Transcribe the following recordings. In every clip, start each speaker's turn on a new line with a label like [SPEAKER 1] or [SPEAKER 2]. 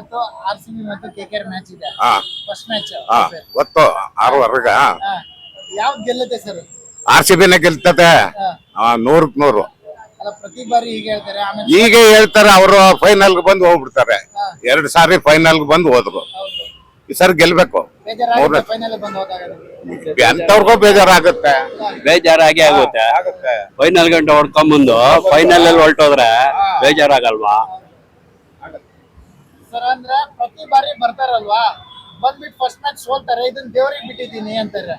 [SPEAKER 1] ಇವತ್ತು RCB ಮತ್ತು KKR match ಇದೆ.
[SPEAKER 2] ಹಾ
[SPEAKER 1] ಫಸ್ಟ್ ಮ್ಯಾಚ್.
[SPEAKER 2] ಹಾ ಗೊತ್ತು 6
[SPEAKER 1] ಯಾವ್ದು ಗೆಲ್ಲುತ್ತೆ ಸರ್?
[SPEAKER 2] RCBನೇ ಗೆಲ್ತದೆ 100ಕ್ಕೆ 100.
[SPEAKER 1] ಅಲ್ಲ ಪ್ರತಿ ಬಾರಿ ಹೀಗೆ ಹೇಳ್ತಾರೆ. ಆಮೇಲೆ
[SPEAKER 2] ಈಗ ಹೇಳ್ತಾರೆ ಅವರು ಫೈನಲ್ ಬಂದು ಹೋಗ್ಬಿಡ್ತಾರೆ. 2 ಸಾರಿ ಫೈನಲ್ ಬಂದು ಹೋದ್ರು.
[SPEAKER 1] ಹೌದು.
[SPEAKER 2] ಈ ಸರಿ ಗೆಲ್ಬೇಕು.
[SPEAKER 1] ಬೇಜಾರಾಗುತ್ತೆ ಫೈನಲ್ ಬಂದು ಹೋದಾಗ.
[SPEAKER 2] ಎಂತವ್ರಿಗೂ ಬೇಜಾರಾಗುತ್ತೆ.
[SPEAKER 3] ಬೇಜಾರಾಗಿ ಆಗುತ್ತೆ. ಫೈನಲ್ ಗಂಟೆ ಹೊಡ್ಕೊಂಬಂದು ಫೈನಲ್ ಅಲ್ಲಿ ಹೊರಟೋದ್ರೆ ಬೇಜಾರಾಗಲ್ವಾ?
[SPEAKER 1] ಸರ್ ಅಂದ್ರೆ ಪ್ರತಿ ಬಾರಿ ಬರ್ತಾರಲ್ವಾ, ಬಂದ್ಬಿಟ್ಟು ಫಸ್ಟ್ ಮ್ಯಾಚ್ ಸೋಲ್ತಾರೆ, ಇದನ್ನ ದೇವ್ರಿಗೆ ಬಿಟ್ಟಿದ್ದೀನಿ ಅಂತಾರೆ.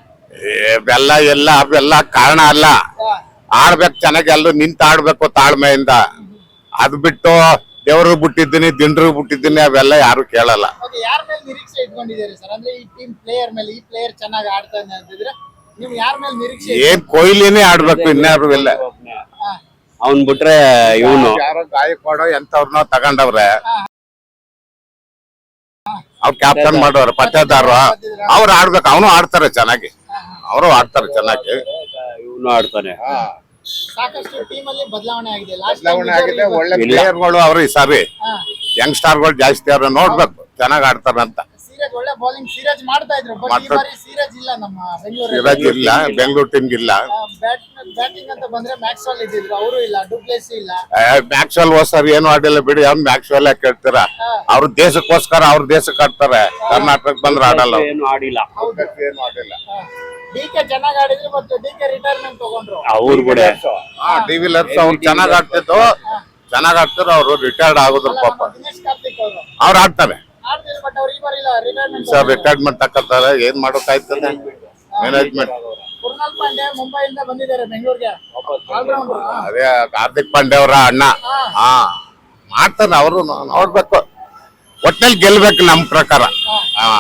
[SPEAKER 2] ಅವೆಲ್ಲ ಕಾರಣ ಅಲ್ಲ. ಆಡ್ಬೇಕು ಚೆನ್ನಾಗಿ, ಎಲ್ಲರೂ ನಿಂತು ಆಡ್ಬೇಕು ತಾಳ್ಮೆಯಿಂದ. ಅದ್ ಬಿಟ್ಟು ದೇವ್ರಿಗೆ ಬಿಟ್ಟಿದ್ದೀನಿ ದಿಂಡ್ರಿಗೆ ಬಿಟ್ಟಿದ್ದೀನಿ ಅವೆಲ್ಲ ಯಾರು ಕೇಳಲ್ಲ.
[SPEAKER 1] ಯಾರ ಮೇಲೆ ನಿರೀಕ್ಷೆ ಇಟ್ಕೊಂಡಿದ್ದೀರಿ ಸರ್? ಅಂದ್ರೆ ಈ ಟೀಮ್ ಪ್ಲೇಯರ್ ಮೇಲೆ, ಈ ಪ್ಲೇಯರ್ ಚೆನ್ನಾಗಿ ಆಡ್ತಾನೆ ಅಂತಿದ್ರೆ ನೀವು ಯಾರ ಮೇಲೆ ನಿರೀಕ್ಷೆ?
[SPEAKER 2] ಏನ್ ಕೊಹ್ಲಿನೇ ಆಡ್ಬೇಕು, ಇನ್ಯಾರು ಇಲ್ಲ.
[SPEAKER 3] ಅವ್ನ್ ಬಿಟ್ರೆ ಇವನು
[SPEAKER 2] ಯಾರೋ ಗಾಯಕವಾಡೋ ಎಂತವ್ರನ್ನೋ ತಗೊಂಡವ್ರೆ, ಅವ್ರು ಕ್ಯಾಪ್ಟನ್ ಮಾಡೋರು ಪತ್ತೇದಾರ, ಅವ್ರು ಆಡ್ಬೇಕು. ಅವನು ಆಡ್ತಾರೆ ಚೆನ್ನಾಗಿ, ಅವರು ಆಡ್ತಾರೆ ಚೆನ್ನಾಗಿ,
[SPEAKER 3] ಇವನು ಆಡ್ತಾನೆ.
[SPEAKER 1] ಸಾಕಷ್ಟು ಟೀಮ್ ಅಲ್ಲಿ ಬದಲಾವಣೆ ಆಗಿದೆ.
[SPEAKER 2] ಬದಲಾವಣೆ ಆಗಿದೆ. ಒಳ್ಳೆ ಪ್ಲೇಯರ್ಗಳು ಅವ್ರು ಈ ಸಾರಿ ಯಂಗ್ ಸ್ಟಾರ್ಗಳು ಜಾಸ್ತಿ ಅವ್ರ, ನೋಡ್ಬೇಕು ಚೆನ್ನಾಗಿ ಆಡ್ತಾರಂತ.
[SPEAKER 1] ಸಿರಾಜ್ ಒಳ್ಳೆ ಬೌಲಿಂಗ್ ಸಿರಾಜ್ ಮಾಡ್ತಾ ಇದ್ರು, ಬಟ್ ಈ ಬಾರಿ ಸಿರಾಜ್ ಇಲ್ಲ ನಮ್ಮ ಬೆಂಗಳೂರು.
[SPEAKER 2] ಸಿರಾಜ್ ಇಲ್ಲ, ಬೆಂಗಳೂರು ಟೀಮ್ ಇಲ್ಲ.
[SPEAKER 1] ಬ್ಯಾಟಿಂಗ್ ಅಂತ ಬಂದ್ರೆ ಮ್ಯಾಕ್ಸ್ವೆಲ್ ಇದ್ದಿದ್ರು, ಅವರು ಇಲ್ಲ. ಡುಪ್ಲೆಸಿ ಇಲ್ಲ.
[SPEAKER 2] ಮ್ಯಾಕ್ಸ್ವೆಲ್ ಹೋದ್ಸರಿ ಏನು ಆಡಿಲ್ಲ ಬಿಡಿ. ಅವ್ನು ಮ್ಯಾಕ್ಸ್ವೆಲ್ ಕೇಳ್ತೀರ, ಅವ್ರ ದೇಶಕ್ಕೋಸ್ಕರ ಅವ್ರ ದೇಶಕ್ಕೆ ಆಡ್ತಾರೆ. ಕರ್ನಾಟಕಕ್ಕೆ ಬಂದ್ರೆ ಆಡಲ್ಲ,
[SPEAKER 3] ಏನು ಆಡಿಲ್ಲ.
[SPEAKER 2] ಏನು ಆಡಿಲ್ಲ.
[SPEAKER 1] DK ಚೆನ್ನಾಗಿ ಆಡಿದ್ರು, ಮತ್ತು DK ರಿಟೈರ್ಮೆಂಟ್ ತಗೊಂಡ್ರು.
[SPEAKER 3] ಅವ್ರು ಕೂಡ
[SPEAKER 2] ಡಿವಿಲಿಯರ್ಸ್ ಅವ್ರು ಚೆನ್ನಾಗಿ ಆಡ್ತಿದ್ದು, ಚೆನ್ನಾಗಿ ಆಡ್ತಿದ್ರು. ಅವರು ರಿಟೈರ್ಡ್ ಆಗೋದ್ರ ಪಾಪ.
[SPEAKER 1] ದಿನೇಶ್ ಕಾರ್ತಿಕ್ ಅವರು
[SPEAKER 2] ಅವ್ರು ಆಡ್ತಾರೆ
[SPEAKER 1] ಆಡ್ತಿದ್ರು, ಬಟ್ ಅವ್ರು ಈ ಬಾರಿ ಇಲ್ಲ, ರಿಟೈರ್ಮೆಂಟ್.
[SPEAKER 2] ಸರ್ ರಿಟೈರ್ಮೆಂಟ್ ತಕ್ಕಂತಾರೆ, ಏನ್ ಮಾಡೋಕಾಯ್ತದೆ ಮ್ಯಾನೇಜ್ಮೆಂಟ್.
[SPEAKER 1] ಕುರ್ನಾಲ್ ಪಾಂಡ್ಯ ಮುಂಬೈಯಿಂದ ಬಂದಿದ್ದಾರೆ ಬೆಂಗಳೂರಿಗೆ, ಆಲ್ರೌಂಡರ್.
[SPEAKER 2] ಅದೇ ಹಾರ್ದಿಕ್ ಪಾಂಡ್ಯ ಅವರ ಅಣ್ಣ. ಹಾ ಮಾಡ್ತಾರೆ ಅವರು, ನೋಡ್ಬೇಕು. ಒಟ್ನಲ್ಲಿ ಗೆಲ್ಬೇಕು ನಮ್ ಪ್ರಕಾರ. ಹಾ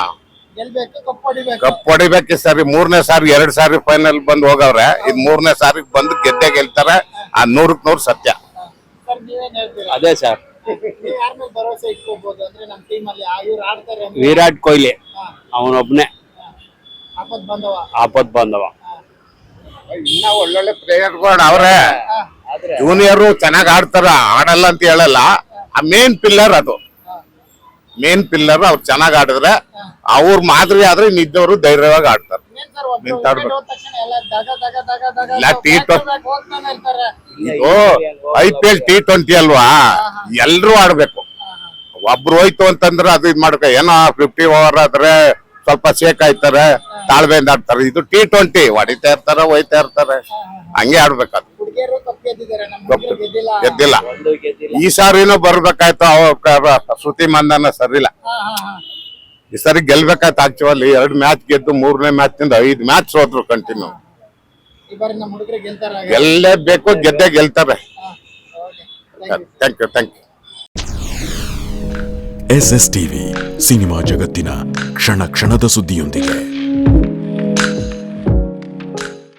[SPEAKER 1] ಗೆಲ್ಬೇಕು, ಕಪ್ ಹೊಡಿಬೇಕು.
[SPEAKER 2] ಕಪ್ ಹೊಡಿಬೇಕು. ಈ ಸಾರಿ 3ನೇ ಸಾರಿ 2 ಸಾರಿ ಫೈನಲ್ ಬಂದು ಹೋಗವ್ರೆ. ಇದು 3ನೇ ಸಾರಿ ಬಂದು ಗೆದ್ದೆ ಗೆಲ್ತಾರೆ. 100ಕ್ಕೆ 100 ಸತ್ಯ.
[SPEAKER 1] ಸರ್ ನೀವೇನ್ ಹೇಳ್ತೀರಾ?
[SPEAKER 3] ಅದೇ ಸರ್,
[SPEAKER 1] ನೀವು ಯಾರ ಮೇಲೆ ಭರವಸೆ ಇಟ್ಕೋಬಹುದು ಅಂದ್ರೆ ನಮ್ಮ ಟೀಮ್ ಅಲ್ಲಿ ಇವ್ರು ಆಡ್ತಾರೆ ಅಂದ್ರೆ?
[SPEAKER 3] ವಿರಾಟ್ ಕೊಹ್ಲಿ ಅವನೊಬ್ನೇ
[SPEAKER 1] ಆಪತ್ ಬಂದವ.
[SPEAKER 2] ಇನ್ನ ಒಳ್ಳೊಳ್ಳೆ ಪ್ಲೇಯರ್ಗಳು ಅವ್ರೆ. ಜೂನಿಯರು ಚೆನ್ನಾಗಿ ಆಡ್ತಾರ, ಆಡಲ್ಲ ಅಂತ ಹೇಳಲ್ಲ. ಆ ಮೇನ್ ಪಿಲ್ಲರ್ ಅದು, ಮೇನ್ ಪಿಲ್ಲರ್. ಅವ್ರು ಚೆನ್ನಾಗಿ ಆಡಿದ್ರೆ ಅವ್ರ ಮಾದರಿ ಆದ್ರೆ ನಿದ್ದವರು ಧೈರ್ಯವಾಗಿ ಆಡ್ತಾರೆ. IPL T20 ಅಲ್ವಾ, ಎಲ್ರು ಆಡ್ಬೇಕು. ಒಬ್ರು ಹೋಯ್ತು ಅಂತಂದ್ರೆ ಅದು ಇದ್ ಮಾಡ್ಬೇಕು. ಏನೋ 50 ಓವರ್ ಆದ್ರೆ ಸ್ವಲ್ಪ ಶೇಕ್ ಆಯ್ತಾರೆ, ತಾಳ್ಮೆಯಿಂದ ಆಡ್ತಾರೆ. ಇದು T20 ಹೊಡಿತಾ ಇರ್ತಾರೆ, ಹೋಯ್ತಾ ಇರ್ತಾರೆ, ಹಂಗೆ ಆಡ್ಬೇಕಾದ್ರು. ಗೆದ್ದಿಲ್ಲ. ಈ ಸಾರಿನೂ ಬರ್ಬೇಕಾಯ್ತು. ಶ್ರುತಿ ಮಂದನ ಸರಿಲ್ಲ. ಈ ಸಾರಿ ಗೆಲ್ಬೇಕಾಯ್ತು. ಆಕ್ಚುಲಿ 2 ಮ್ಯಾಚ್ ಗೆದ್ದು 3ನೇ ಮ್ಯಾಚ್ ನಿಂದ 5 ಮ್ಯಾಚ್ ಸೋದ್ರು ಕಂಟಿನ್ಯೂ. ಗೆಲ್ಲೇಬೇಕು, ಗೆದ್ದೆ ಗೆಲ್ತಾರೆ. Thank you.
[SPEAKER 4] SSTV ಸಿನಿಮಾ ಜಗತ್ತಿನ ಕ್ಷಣ ಕ್ಷಣದ ಸುದ್ದಿಯೊಂದಿಗೆ.